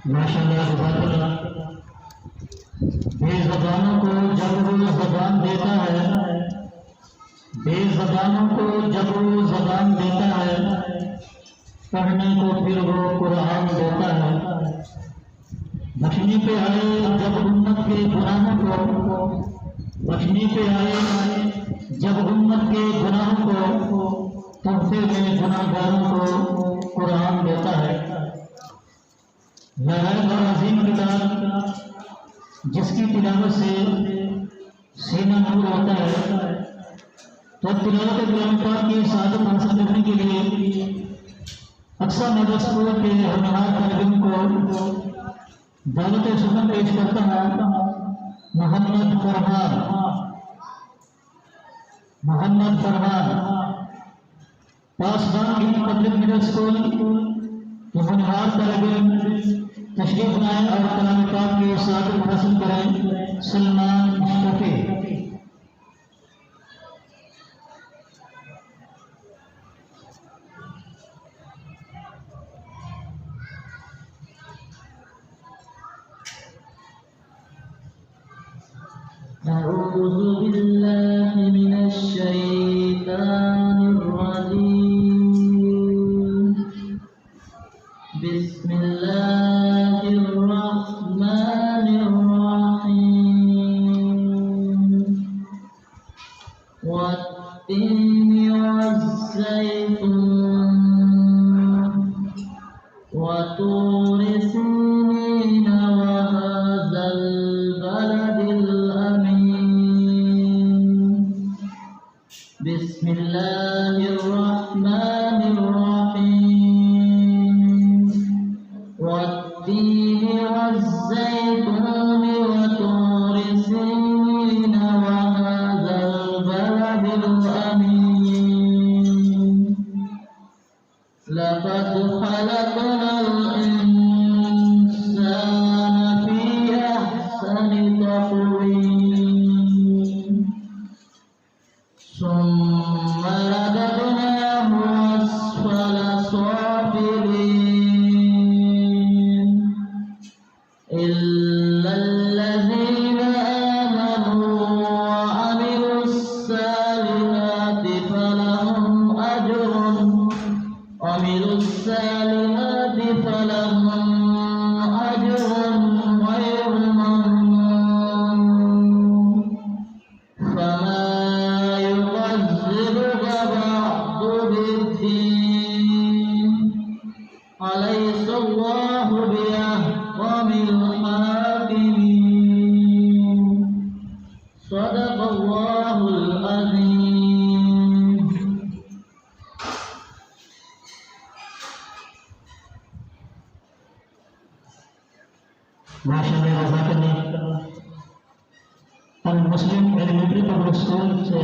माशाअल्लाह ज़बान बेज़बानों को जब वो ज़बान देता है, बेज़बानों को जब वो ज़बान देता है, पढ़ने को फिर वो कुरान देता है। बचने पे आए जब उम्मत के गुनाहों को, बचने पे आए जब उम्मत के गुनाहों को, तोहफे में गुनाहगारों को कुरान देता है। नहायत और अजीम किताब जिसकी तिलावत से सीना नूर होता है। तो तिलावत कुरान पाक की सादत हासिल करने के लिए अक्सर नजर स्कूल के होनहार तालिब को दावत सुन्नत पेश करता है मोहम्मद फरहान। मोहम्मद फरहान पासबान हिंद पब्लिक मिडिल स्कूल के होनहार तालिब तशरीफ लाएं और कलाम पाक की सादत हासिल करें। सलमान शफी। अऊज़ु बिल्लाहि मिनश शैतानिर रजीम। बिस्मिल्लाहिर रहमानिर रहीम। वत्तीनि वज़्ज़ैतून वतूरि सीनीन वहाज़ल बलदिल अमीन। बिस्मिल्लाहिर रहमानिर रहीम। वत्तीनि वज़्ज़ैतून वतूरि सीनीन वहाज़ल बलदिल अमीन। लक़द खलक़नल इंसान फी अहसनि तक़वीम। सुम्मा रददनाहु अस्फल साफिलीन। इल्लल्लज़ीना आमनू वअमिलुस्सालिहाति फलहुम अज्रुन غير ممنون। فما يكذبك بعد بالدين أليس الله بأحكم الحاكمين। صدق الله العظيم। माशाअल्लाह रज़ाकल्लाह अल मुस्लिम एलिमेंट्री पब्लिक स्कूल से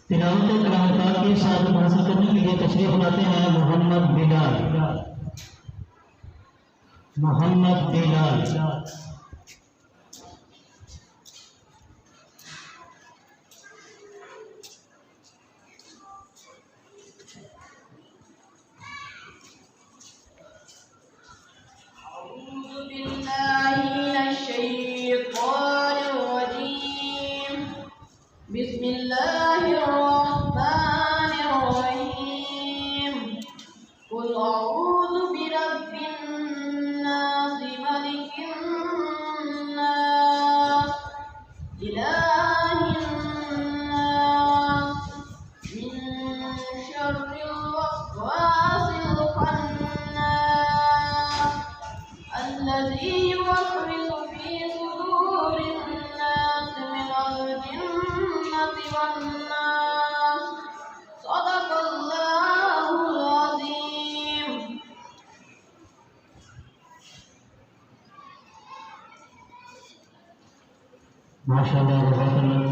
तिलावत कलाम पाक की सादत हासिल करने के लिए तशरीफ लाते हैं मोहम्मद बिलाल। मोहम्मद बिलाल बिस्मिल्लाहिर्रहमानिर्रहीम। कुल अऊज़ु बिरब्बिन्नास मलिकिन्नास इलाहिन्नास मिन शर्रिल वस्वासिल खन्नास الذي يوسوس في صدور الناس من الجنة والناس। صدق الله العظيم। माशाअल्लाह रज़ाकल्लाह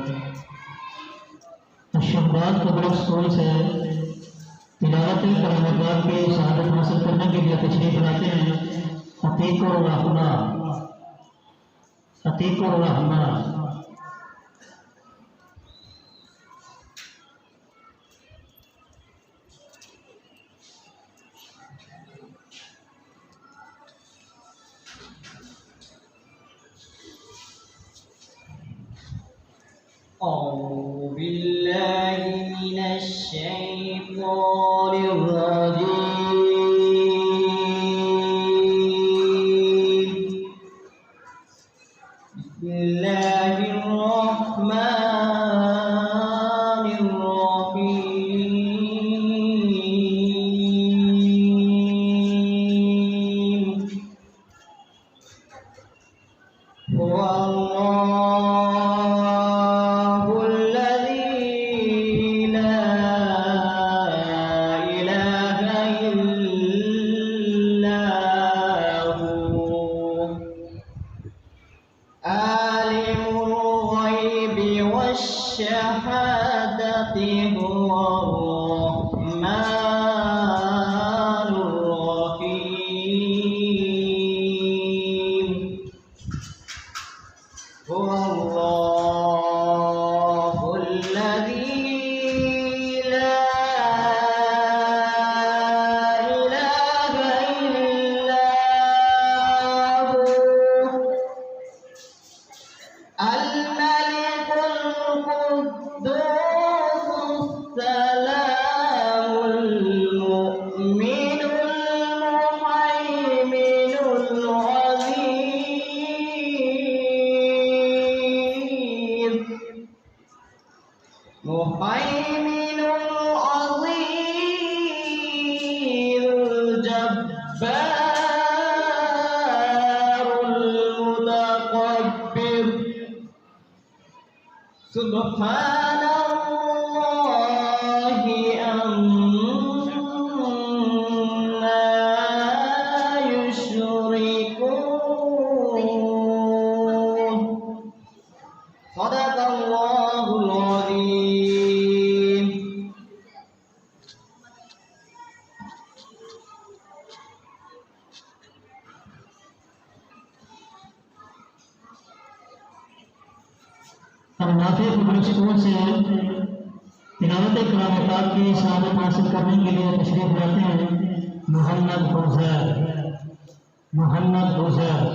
अशबाद पब्लिक स्कूल से तिलावत कलाम पाक की शहादत हासिल करने के लिए तशरीफ लाते हैं अतीकुर रहमान। अतीकुर रहमान أعوذ بالله من الشيطان الرجيم. بسم الله الرحمن الرحيم. هو الله الذي لا إله إلا هو عالم الغيب والشهادة هو الرحمن الرحيم. هو الله الذي لا إله إلا هو الملك القدوس السلام المؤمن المهيمن العزيز الجبار المتكبر. سبحان الله عما يشركون. صدق الله العظيم. और नाफे पब्लिक स्कूल से तिलावत कलाम पाक की शहादत हासिल करने के लिए तशरीफ लाते हैं मोहम्मद हुसैन।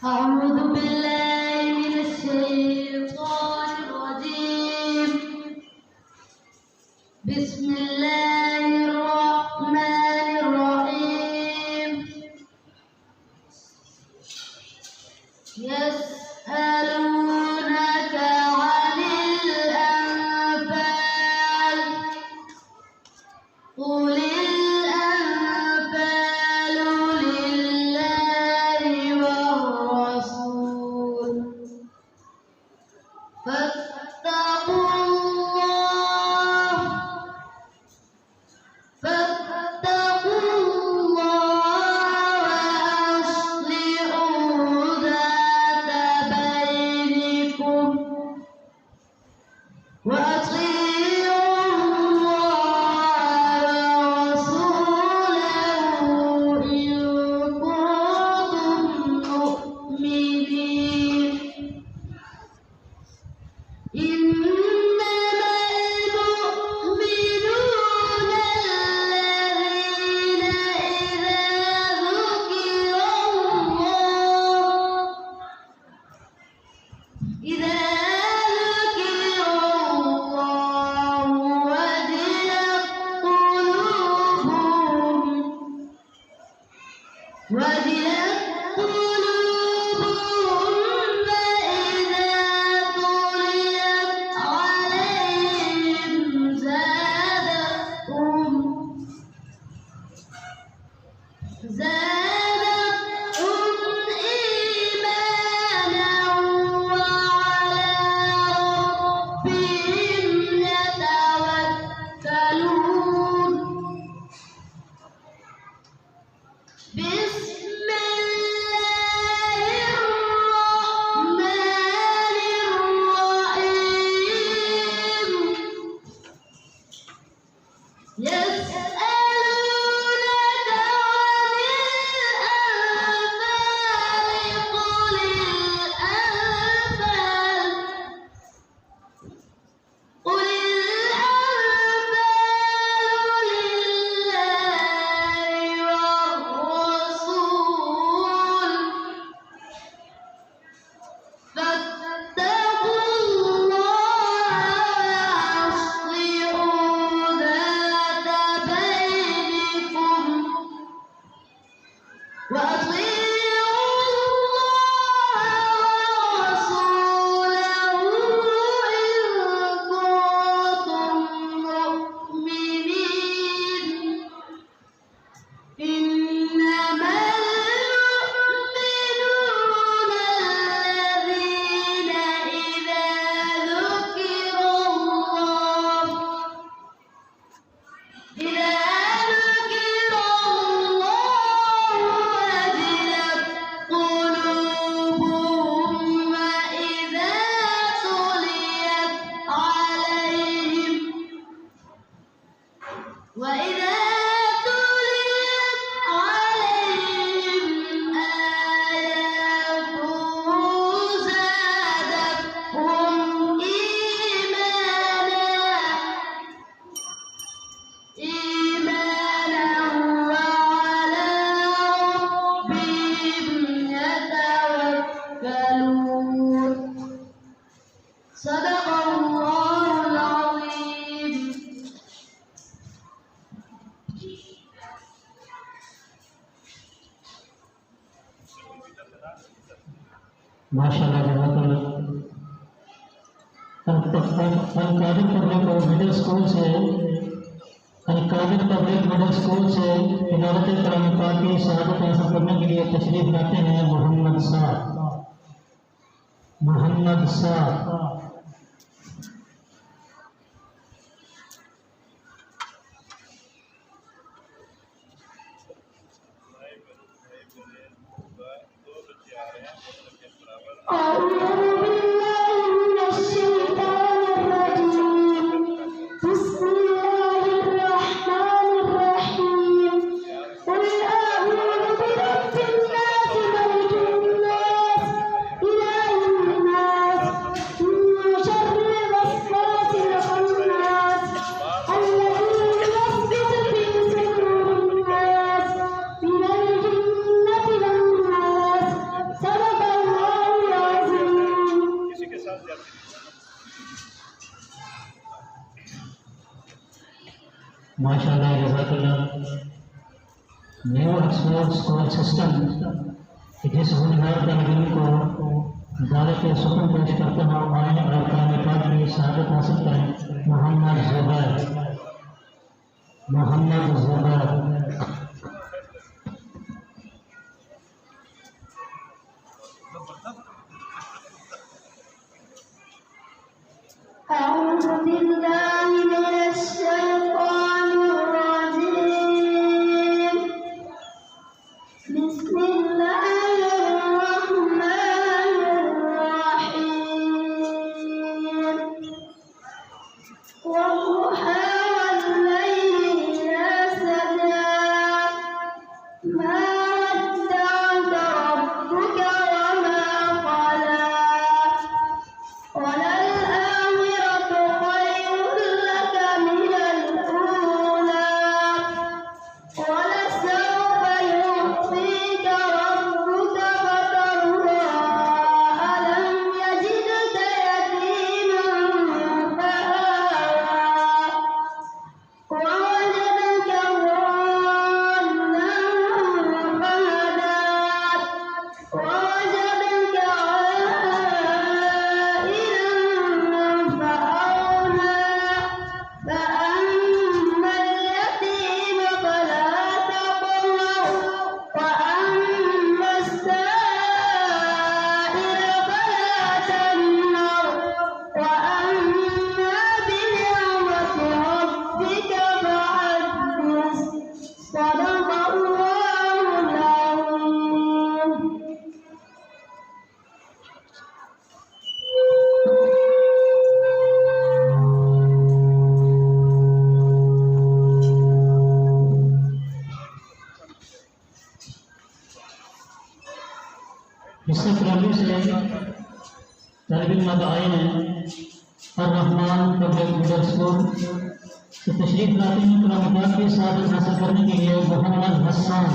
أعوذ بالله من الشيطان الرجيم. بسم الله الرحمن الرحيم. يسألونك عن الأنفال قل الأنفال لله والرسول فاتقوا الله وأصلحوا ذات بينكم وأطيعوا الله ورسوله إن كنتم مؤمنين. माशाल्लाह जज़ाकल्लाह। अल-कादिर पब्लिक मिडिल स्कूल से तिलावत कुरान पाक की शहादत हासिल करने के लिए तशरीफ लाते हैं मोहम्मद साहब। माशाल्लाह जज़ाकल्लाह। न्यू ऑक्सफोर्ड स्कूल सिस्टम जिस होनहार तालिब को दावत सुकून पेश करते हैं आइन और कुरान पाक की शहादत हासिल करें मोहम्मद ज़ुबैर। أعوذ بالله من الشيطان الرجيم. بسم الله الرحمن الرحيم. والضحى والليل إذا سجى ما ودعك ربك وما قلى وللآخرة خير لك من الأولى ولسوف يعطيك ربك فترضى ألم يجدك يتيما فآوى ووجدك ضالا فهدى ووجدك عائلا فأغنى فأما اليتيم فلا تقهر وأما السائل فلا تنهر وأما بنعمة ربك فحدث. صدق الله العظيم. इससे प्रॉब्लम से तालिब आए हैं और रहमान पब्लिक मिडिल स्कूल से तशरीफ लाते हैं कुरान पाक की शहादत हासिल करने के लिए मोहम्मद हसन।